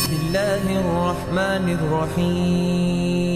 بسم الله الرحمن الرحيم.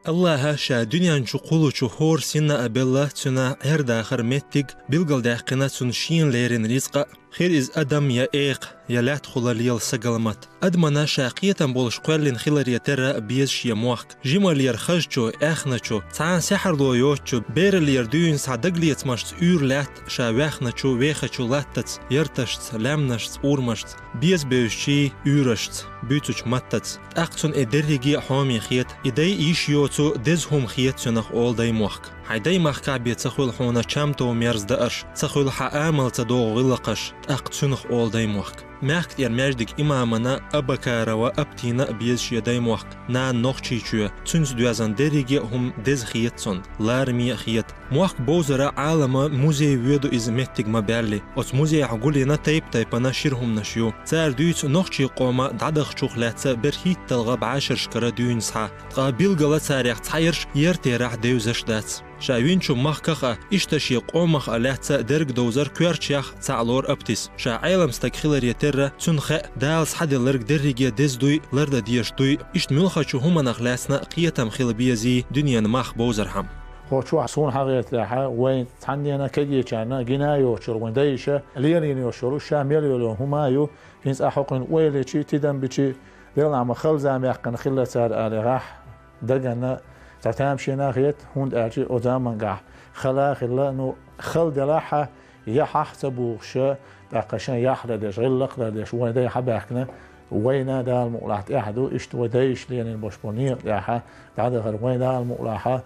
الله شا دنيا نشقولو هور سنة أبلا تنا هر داخر متك بلغل داقنا تنشين ليرين رزق خير إز أدم يا إيق يا لا تخل ليل سقلمت أدمنا شاقية بولش قوالين خلر يترى بيزش يموحك جيما لير خججو إخنچو تعان سحر لو يوچو بير لير دوين سعدقليت مشت أور لات شا واخنچو ويخچو لاتت يرتشت لامنشت أورمشت بيز بيوشي أورشت بيتوش متت أقتن إدرهجي حامي خيت إداي إيش يوتو دزهم خيت سنخ أول داي موحك حيداي مخكعبي تخول حونا چامتو ميرز دأرش تخول حآمل تدو غلقش أقتنخ أول داي موحك ماخت يرمجدك إمامنا أبكارا وأبتينا بيزش يداي موحك نا نوخشيشو تنز دوازن دريجي هم دز خيتسون لارمي خيت موحك بوزرا عالم موزي ويدو إز متك مبالي أت موزي عقولينا تايبنا شيرهم نشيو تار دويت نوخشي قوما دعدخ شوخلاتسا برهيت تلغب 10 شكرا دوين سحا تقابيل غلا تاريخ تحيرش يرتي راح ديوزش دات شاوينشو مخكخة إشتشي قومخ ألاتسا درق دوزر كوارتشيخ تعلور أبتس شا عالم ستكخيلر يتر تنخ دالس حد لرق درقيا دزدوي لرد ديشتوي إشت ملخشو هما نخلاسنا قيتم خيلبيزي دنيا مخ بوزرحم خوشو حصون حقيقة لها وين تحندينا كدي كنا جنايو شر وين دايشة ليرين يشرو شامل يلو همايو هنس أحقن ويلي شي تدم بشي ديال عم خل زعم يحقن خلة سار آلغاح دقنا تعتام شينا خيت هند أجي أدام قاح خلا خلا نو خل دلاحة يحسبوا شا دقشان يحردش غلق دش وين داي حباحنا وين دا المقلعت أحدو إشت ودايش لين البشبونير داحة بعد غير وين دا المقلعة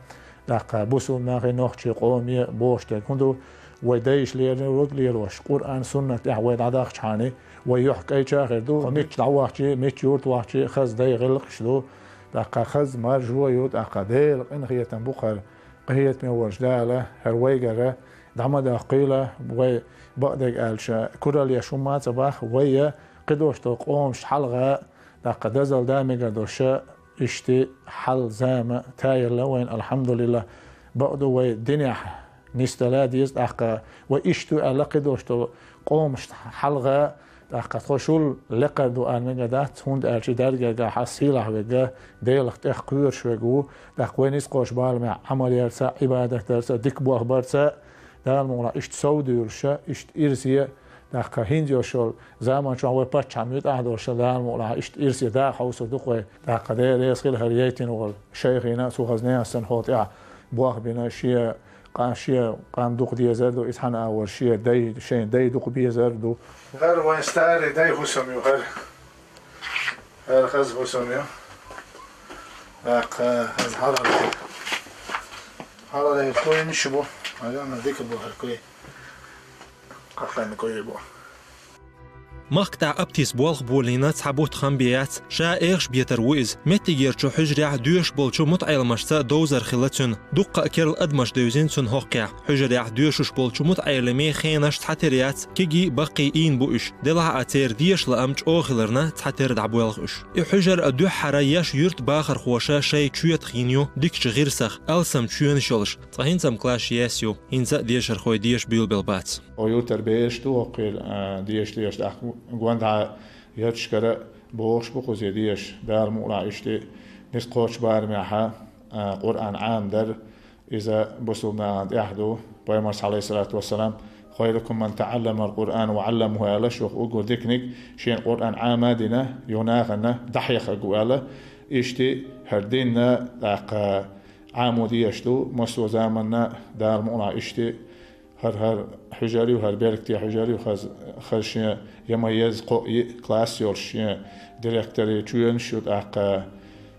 دق بوسو ناخي نوخشي قومي بوش تكندو ودايش لين رجليروش قرآن سنة وين عداخ شاني ويحكي شاخدو ميت دعواشي ميت يورت واشي خز داي غلق شدو دق خز مرجو يود أقديل إن هي تنبخر قهية مورج دالة هرويجرة دعم دقيلة وبقدر قالشة كرة ليشومات صباح ويا قدوش تقومش حلقة دق دزل دامي قدوشة اشتي حل زام تاير لوين الحمد لله بقدو ويدنيا نستلا ديز دق واشتو ألقدوش تقومش حلقة دق تخشول لقدو المجدات هند ألشي درجة حصيلة وجا ديلك تحقير شوجو دق وينيس قوش بالمع عمل يرسا عبادة ترسا دكبو أخبار سا دال مولا اشت سوديرشا اشت إرسية دق هنديو شول زمان شو هو باتش عميد أحدوش دال مولا اشت إرسية دا حوس دقوة دق دير يسخيل هريتين وغل شيخينا سو خزنيا سنحوط بواخ بنا شيا قاشية قام دوق ديزردو إسحان أول شيء داي شين داي دوق بيزردو غير وين ستاري داي هسميو غير خز هسميو هز حالا كوي نشبو أنا ديك بو هالكوي قفلان كوي بو مقطع أبتيس بولخ بولينا تحبوت خنبيات شا إيش بيتر ويز متيجيرشو حجريع دوش بولشو متعيل مشتا دوزر خلتون دقة كيرل أدمش دوزين سن هوقيع حجريع دوشوش بولشو متعيل مي خينش تحتريات كيجي بقيين بوش دلع أتير ديش لأمج أوخلرنا تحتر دعبوالغش حجر أدو حراياش يرت باخر خوشا شاي تشويت خينيو ديكش غيرسخ ألسم تشوين شولش طهينسم كلاش ياسيو هينزا ديشر خوي ديش بيل بالبات ويوتر بيش توقيل ديش قواندا يتشكر بوش بقوزي ديش دار مولع اشتي نسقوش بارميحا قرآن عام در إذا بسونا عند أحدو بيمرس عليه الصلاة والسلام خيركم من تعلم القرآن وعلمه ألشوخ أقول ديكنيك شين قرآن عام دينا يناغنا دحيخ أقوالا اشتي هردينا داق عامو ديشتو مسو زامنا دار مولع اشتي هر حجاري وهر بيركتي حجاري وخش يميز كلاس يورش ديريكتوري تشوين شوت اق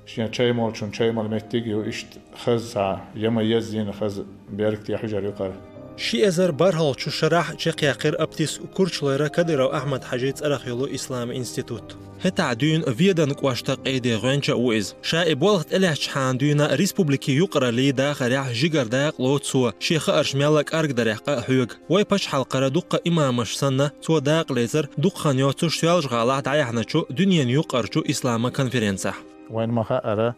شين تشيمول شون تشيمول متيجي واشت خز يميز زين خز بيركتي حجاري وقر شي ازر برهال شو شرح شقيا قير ابتيس كورچليرا كديرو احمد حجيت اراخيلو اسلام انستيتوت هتا دون فيدن قواشتق ايدي غنچا ويز شائب ولغت الهش حاندونا ريسبوبليكي يقرا لي داخل جيجر داق لوتسو شيخ ارشميلك ارق دريقه حيوق واي باش حلقه دقه امامش سنه تو داق ليزر دقخان يوتو شوالج غالا دايحنچو دنيا يقرچو اسلام كونفرنسا وين ما خأره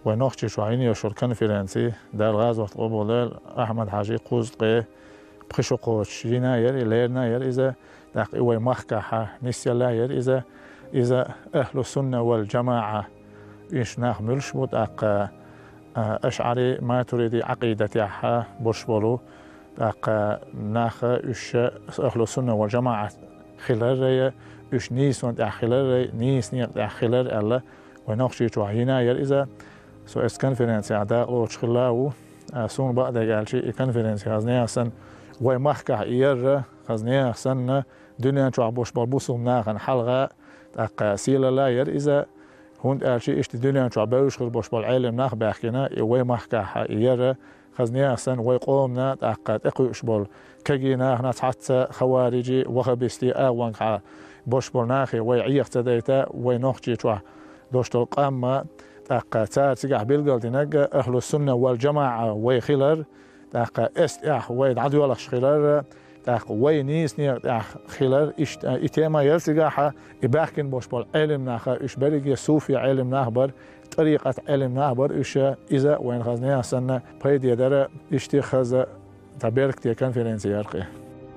ونوخشي شوعيني يشور كونفرنسي دار غازو قبول احمد حاجي قوزقي بخشو قوش يناير لير ناير اذا داق إوي مخكحة نسيا لاير إذا أهل السنة والجماعة إيش ناخ ملشمو داق أشعري ما تريد عقيدتها برشبولو داق ناخ إيش أهل السنة والجماعة خلال إيش نيس وانت خلال نيس نيق خلال الله ونقشي توعينا إذا سو اس كونفرنس عدا لوش خلاو سون بعد قال شيء كونفرنس خزني احسن وي محكه ير خزني احسن دنيا تو عبوش بالبوسم ناخن حلقه دق سيلا لا ير اذا هون قال شيء اشت دنيا تو عبوش خل بوش بالعلم ناخ بحكينا وي محكه ير خزني احسن وي قومنا دق تقوش بول كجينا هنا حتى خوارجي وخبستي اوان بوش بول ناخي وي عيق تديتا وي نوخجي تو دوشتو قام داق تارتقع بالقلدنق أهل السنة والجماعة ويخلر داق استياح ويد عدو لخش خلر داق وينيس نيق خلر إتيما يرتقعها إباكن بوش بول علم ناخا إش بريق صوفي علم ناخبر طريقة علم ناخبر إش إذا وين خزنيا سنة بيد يدر إشتي خز تبارك تي كونفرنسي يرقي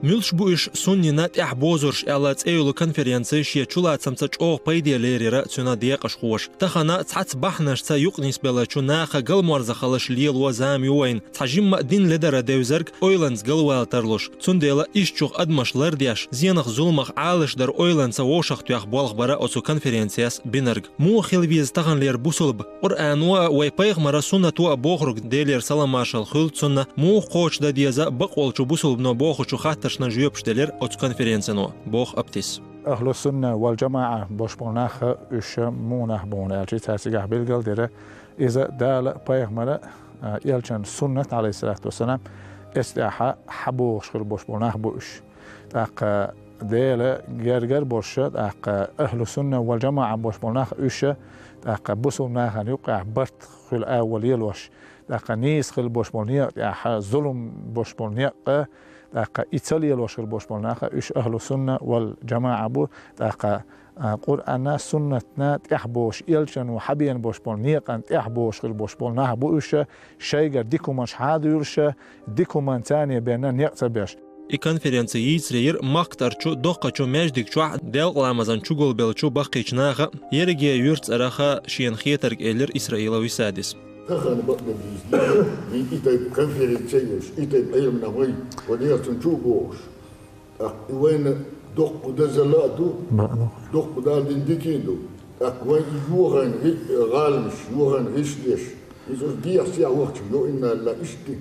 ملش بوش سني نات بوزرش على ايلو كونفرنسي شي چولا تمصچ او بيدي ليريرا تنا ديقش خوش تخنا صحت بحنش تا يقنيس بلا چوناخه قل مرز خلش ليل وزام يوين تحجم دين لدر ديوزرك اويلانس قلوال ترلوش تنديلا ايشچوخ ادمش لردياش زينخ ظلمخ عالش در اويلانس ووشخ تيخ بولخ برا اوسو كونفرنسياس بينرغ مو خلويز تخن لير بوسلب قران وي بيغمر سنتو بوخرك ديلير سلاماشل خلصنا مو خوش د ديزا بقول چو بوسلب نو بوخو تشنا جيوب شتلر اوت كونفرنسنو بوخ ابتيس أهل السنة والجماعة باش بوناخ إيش موناخ بونا أجي تاسيجح بالقل ديره إذا دال بيغمر يلشن سنة عليه الصلاة والسلام استياحة حبوش خل باش بوناخ بوش تاق ديل جرجر بوش تاق أهل السنة والجماعة باش بوناخ إيش تاق بوسو ناخ يوقع برت خل أول يلوش تاق نيس خل باش بونيق تاق ظلم باش بونيق تاق إيطاليا لوشل بوش بولناخا إيش أهل السنة والجماعة بو تاق قرآن سنتنا تحبوش إلشن وحبين بوش بولنيقا تحبوش خل بوش بولناها بو إيش شيغر ديكو منش حادو يرشا ديكو من تانية بينا نيقتبش كونفرنسي يسرير ماكتر چو دوقا چو مجدك چو دل قلامزان چو گل بل چو بقيچ ناخا يرگي يورت اراخا شين خيترگ إلر إسرائيل ويسادس تخان بقنا بيزدي إيتاي كونفرنسيوش إيتاي علمنا وي وديا تنشوفوش وين دوق دزلاتو دوق دال ديكيندو وين يوغن غالمش يوغن ريشليش يزوج ديا سيا وقت يو إن لا إشتي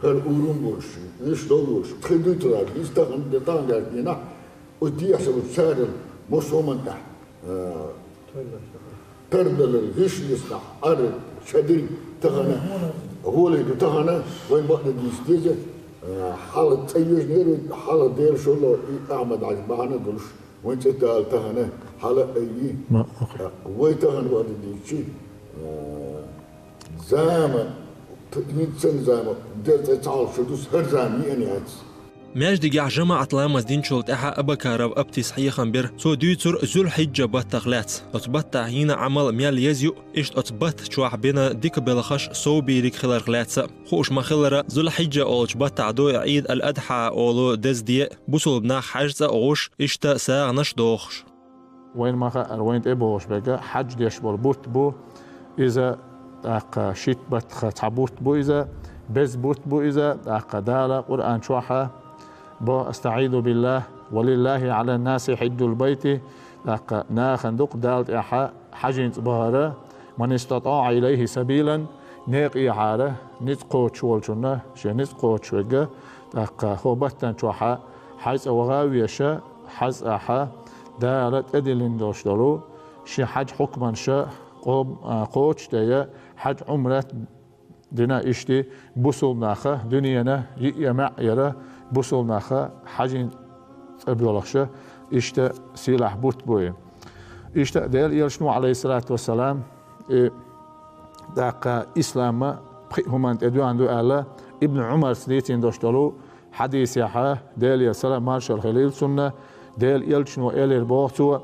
هل أورمبوش إيش دولوش تخدوتلا يستخدم دتان جاكينا وديا سبب سارل مصومن تحت تردل الريشليش تحت أرد شدري تغنى هو اللي تغنى وين بقنا بيستيجه حالة تيوش نيرو حالة دير شغله أحمد علي معنا دولش وين تدال تغنى حالة أيي وين تغنى وقت ديشي زامن تنسن زامن دير تعال شدوس هر زامي يعني هاتس ماجدي جماعة لامز دين شولت احا ابكارب ابتيس حي خنبر سو ديوتر ذو الحجة باتغلات اتبت هنا عمل ميال يزيو اشت اتبت شواح بينا ديك بلخش سو بيريك خلال غلاتسا خوش ما خلرا ذو الحجة اولش بات عدو عيد الادحى اولو دز دي بوصل بنا حجزة اوش اشتا ساغ نش دوخش وين ما خا وين تبوش بقى حج ديش بوت بو اذا اق شيت بت تعبوت بو اذا بز بوت بو اذا اق دالا قران شوحه بو استعيذ بالله ولله على الناس حج البيت لق ناخندق دالت احا حجين بهاره من استطاع اليه سبيلا نيق احاره نتقوش ولشنا شي نتقوش وجه لق خوبتن شوحه حيث وغاويشه حز احا دالت ادلين دوشدلو شي حج حكما شا قوش ديا حج عمره دنا اشتي بوصل ناخه دنيانا يمع يرى بوصل ناخه حجين أبيولخشة إشتا سلاح بوت بوي إشتا ديال يلشنو عليه الصلاة والسلام داق إسلام همان تدو عنده ألا ابن عمر سنيتين دوشتلو حديث يحا ديال يسلام مارشال خليل سنة ديال يلشنو إلير بوغتو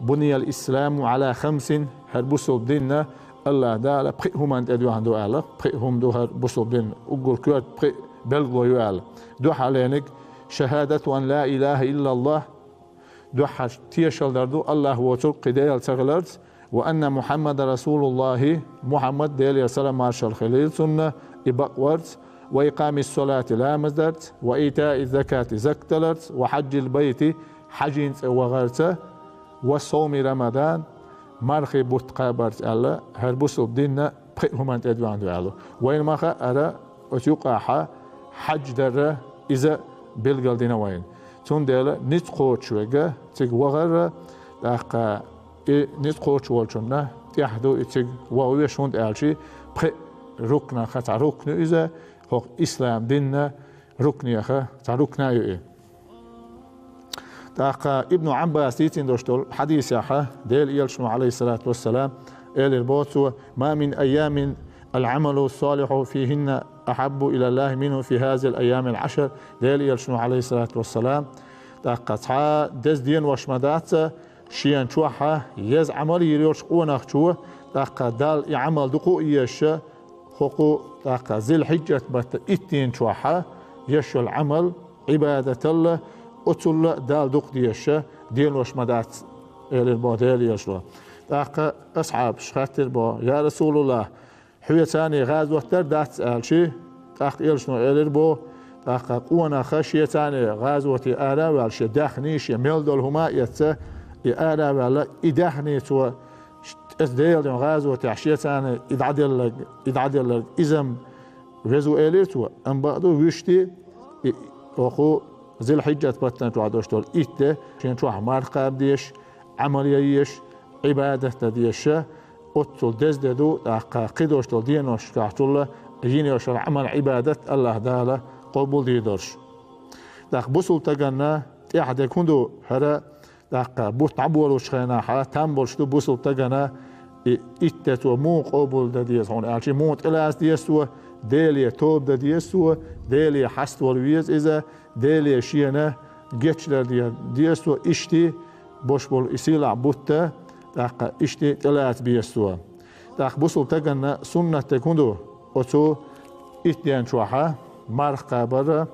بني الإسلام على 5 هربوسو ديننا الله دالا همان تدو عنده ألا هم دو هربوسو دين أقول كوات بلغو يوالا دو حالينك شهادة أن لا إله إلا الله دوحة تيشل دردو الله وتر قديل تغلرت وأن محمد رسول الله محمد ديل سلام مارشال خليل سنة إبقورت وإقام الصلاة لا مزدرت وإيتاء الزكاة زكتلرت وحج البيت حجين وغرت وصوم رمضان مرخي بوتقابرت الله هربوس الدين بخيهم أنت أدوان دوالو وين ما أرى أتوقع حج در إذا بلغل دينا وين تون ديلا نتقوت شوية تيج وغر داقا نتقوت والشنا تيحدو تيج وغويشون ألشي بخ ركنا خا ركن إذا هو إسلام ديننا ركني خا ركنا يو داقا ابن عباس تيتين دوشتول حديث يحا ديل يلشنو عليه الصلاة والسلام إلى البوتو ما من أيام العمل الصالح فيهن أحب إلى الله منه في هذه الأيام العشر ديل يلشنو عليه الصلاة والسلام داقا تحا دز دين وشمدات شيان شوحا يز عمل يريوش قوناخ شوه داقا دال يعمل دقو إيش خقو داقا ذي الحجة بات إتين شوحا يشو العمل عبادة الله أتول دال دق ديش دين وشمدات إلى البوديل يشلو داقا أصحاب شخاتر بو يا رسول الله حويتاني غازوة دات ألشي داق إلشنو إلى بو داقا قونا خشيتاني غازوة آلا والشي داخنيش يميلدو الهما يتسا آلا ولا إداخني تو أسديل غازوة عشيتاني إدعدل لك إزم غزو إلير تو أم بعدو ويشتي وخو ذي الحجة بطن توعدوش تول إيته شين توح مارقاب ديش عمليش عبادة ديش أتول دزددو داقا قدوش تول دينوش كاحتول يينيوش العمل عبادة الله دالا قبول ديدوش داق بسول تغنى تيحدى كندو هرا داقا بوت عبولوش خيناحا تنبولشتو بسول تغنى إيته تو مو قبول ديس هون ألشي موت إلاس ديسو ديلي توب ديسو ديلي حستول ويز إذا ديلي شينا جيتشلر ديسو إشتي بوش بول إسيلع بوتا داقا إشتي تلات بيسوا داق بوصل تغنى سنة تكوندو أتو إتيان شوحا مارقا برا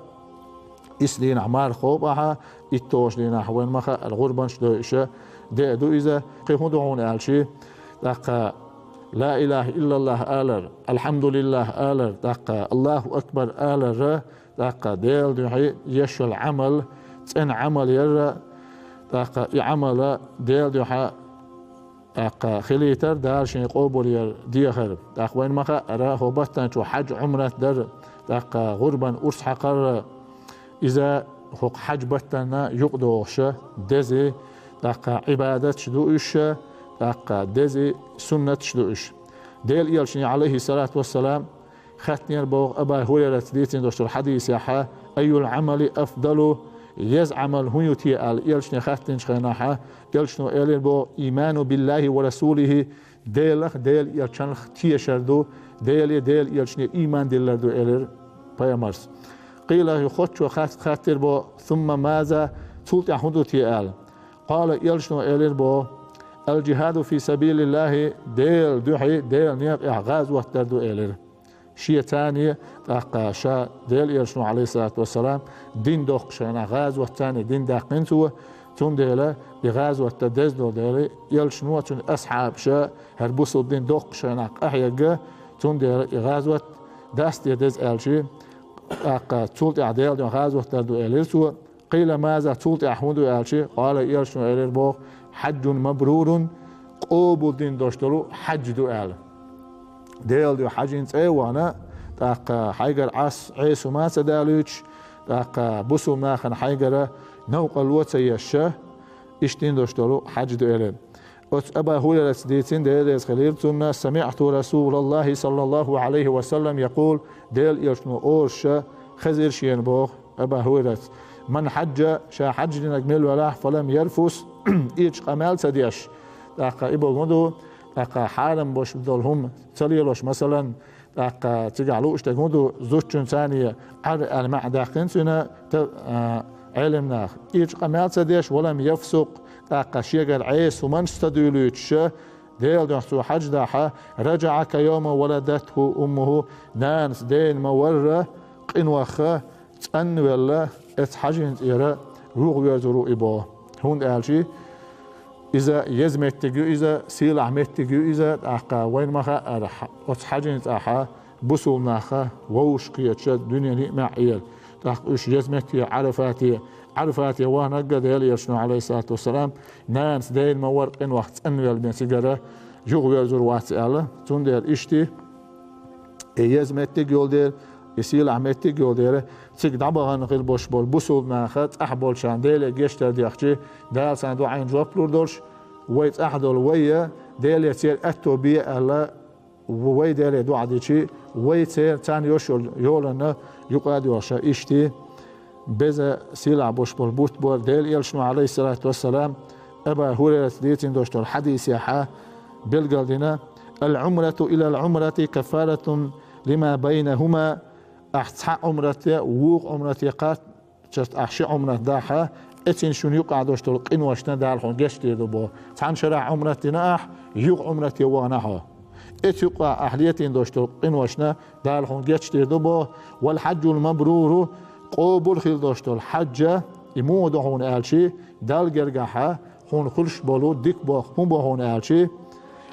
إسلين عمار خوبها إتوش لنا حوين مخا الغربان شدو إشا دو إذا قيهودو هون ألشي داقا لا إله إلا الله آلر الحمد لله آلر داقا الله أكبر آلر داقا ديل دحي يشو العمل تن عمل يرى داقا يعمل ديل دحا داقا خليتر دار شين قوبل ير ديخر داق وين مخا راه بطن شو حج عمرة در داقا غربا أرس حقر إذا حق حج بطن يقدوش دزي داقا عبادت شدو إش داقا دزي سنة شدو إش ديل يلشني عليه الصلاة والسلام ختنير بوغ أبا هريرة ديتين دوشتر حديث يحا أي العمل أفضل يز عمل هنيوتي آل يلشني ختن شخيناحا يلشنو إلين بو إيمان بالله ورسوله ديل يلشن تيشردو ديل يلشني إيمان ديلردو إلير بيامرس قيل يخوش خاتر بو ثم ماذا تلت حدوتي آل قال يلشنو إلين بو الجهاد في سبيل الله ديل دوحي ديل نيق إعغاز وحدردو إلير شيء ثاني داقا شا ديل يرشنو عليه الصلاة والسلام دين دوق شينا غاز والثاني دين داقين تون ديلا بغاز والتدزدو ديلي يلشنو تون أصحاب شا هربوسو دين دوق شينا أحيقا تون ديلا غاز داست يدز ألشي داقا تولت أعديل دون غاز والتردو إليسو قيل ماذا تولت أحمدو ألشي قال يرشنو إلير بوغ حج مبرور قوبو دين دوشترو حج دو أل ديل دو حاجين تايوانا داقا حيقر عيسو ما سدالوش داقا بوسو ماخن حيقر نوق الوطا يشا اشتين دوشترو حج دو إلين أبا هريرة ديتين ديل خليلتنا سمعت رسول الله صلى الله عليه وسلم يقول ديل يشنو أورشا خزير شين بوغ أبا هريرة من حج شا حج لنجمل ولاح فلم يرفس إيش قمال سديش داقا إبو غندو داقا حالم باش بدولهم تليلوش مثلا داقا تجعلوش تقودو زوجن ثانية على المع داقين سنة علمنا إيش قمال سديش ولم يفسق داقا شيقر عيس ومن استدولوش ديل دحسو حج داحا رجع كيوم ولدته أمه نانس دين مورة قنوخة تأن والله حاجين إيرا روح ويرزرو إبا هون ألشي إذا يزمت تجو إذا سيل عمت تجو إذا أحقا وين ما خا حاجين أحا بسول ناخا ووش قيتش الدنيا مع إيل تحقش يزمت عرفاتي وانا قد يليشنو عليه الصلاة والسلام ناس دايل ما ورقين وقت أنو يلبين سيجارة جوغ ويرزور واتسأله تون دير إشتي يزمت يول دير يسيل عمت يول دير تيك دعبغان غير بوش بول بسول ناخت أحبول شان ديل جيشتر ديخشي دال ساندو عين جواب لوردوش ويت أحدول ويا ديل يتير أتو بي ألا وي ديل دو عديشي ويتير تان يوشول يولنا يقعد يوشا إشتي بذا سيلع بوش بول بوت بول ديل يلشنو عليه الصلاة والسلام أبا هريرة ديتين دوشتر حديث يحا بالقلدنا العمرة إلى العمرة كفارة لما بينهما أحتح عمرتي ووق عمرتي قات شرط أحشي عمرة داحا اتين شون يقع دوشتر قنوشنا دالحون قشتي دبو تحن شرع عمرتي ناح يوق عمرتي وانحا ات يقع أحليتين دوشتر قنوشنا دالحون قشتي دبو والحج المبرور قبول خيل دوشتر حجة يمود هون ألشي دال جرجحة هون خلش بولو ديك بو هم بو هون ألشي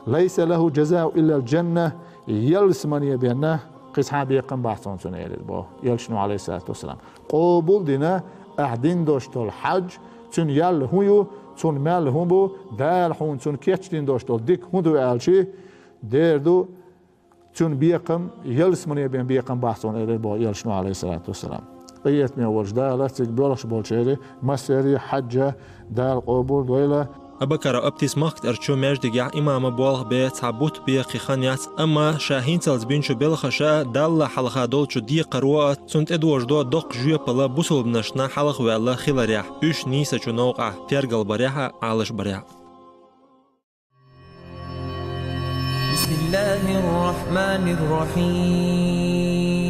ليس له جزاء إلا الجنة يلس من يبينه قصها بيقن بحثون سنة بو يلشنو عليه الصلاة والسلام قبول دينا أحدين دوشتر حج تون يل هيو تون مال هم بو دال هون تون كيتشتين دوشتر ديك هون دو ألشي ديردو تون بيقن يلس من يبين بيقن بحثون بو يلشنو عليه الصلاة والسلام قيت من وجدالة تقبلش بولشيري مسيري حجة دال قبول دويلة أبكر أبتس ماكت أرشو مجدقع إمام بوالغ بيت عبوت بيقي خانيات أما شاهين تلزبينشو بالخشاء دال حلقة دولشو دي قروات سنت إدوش دو دوق جوية بلا بوصل بنشنا حلق وعلا خيلاريح إش نيسا چو نوقع تيرقل بريحة عالش بريح بسم الله الرحمن الرحيم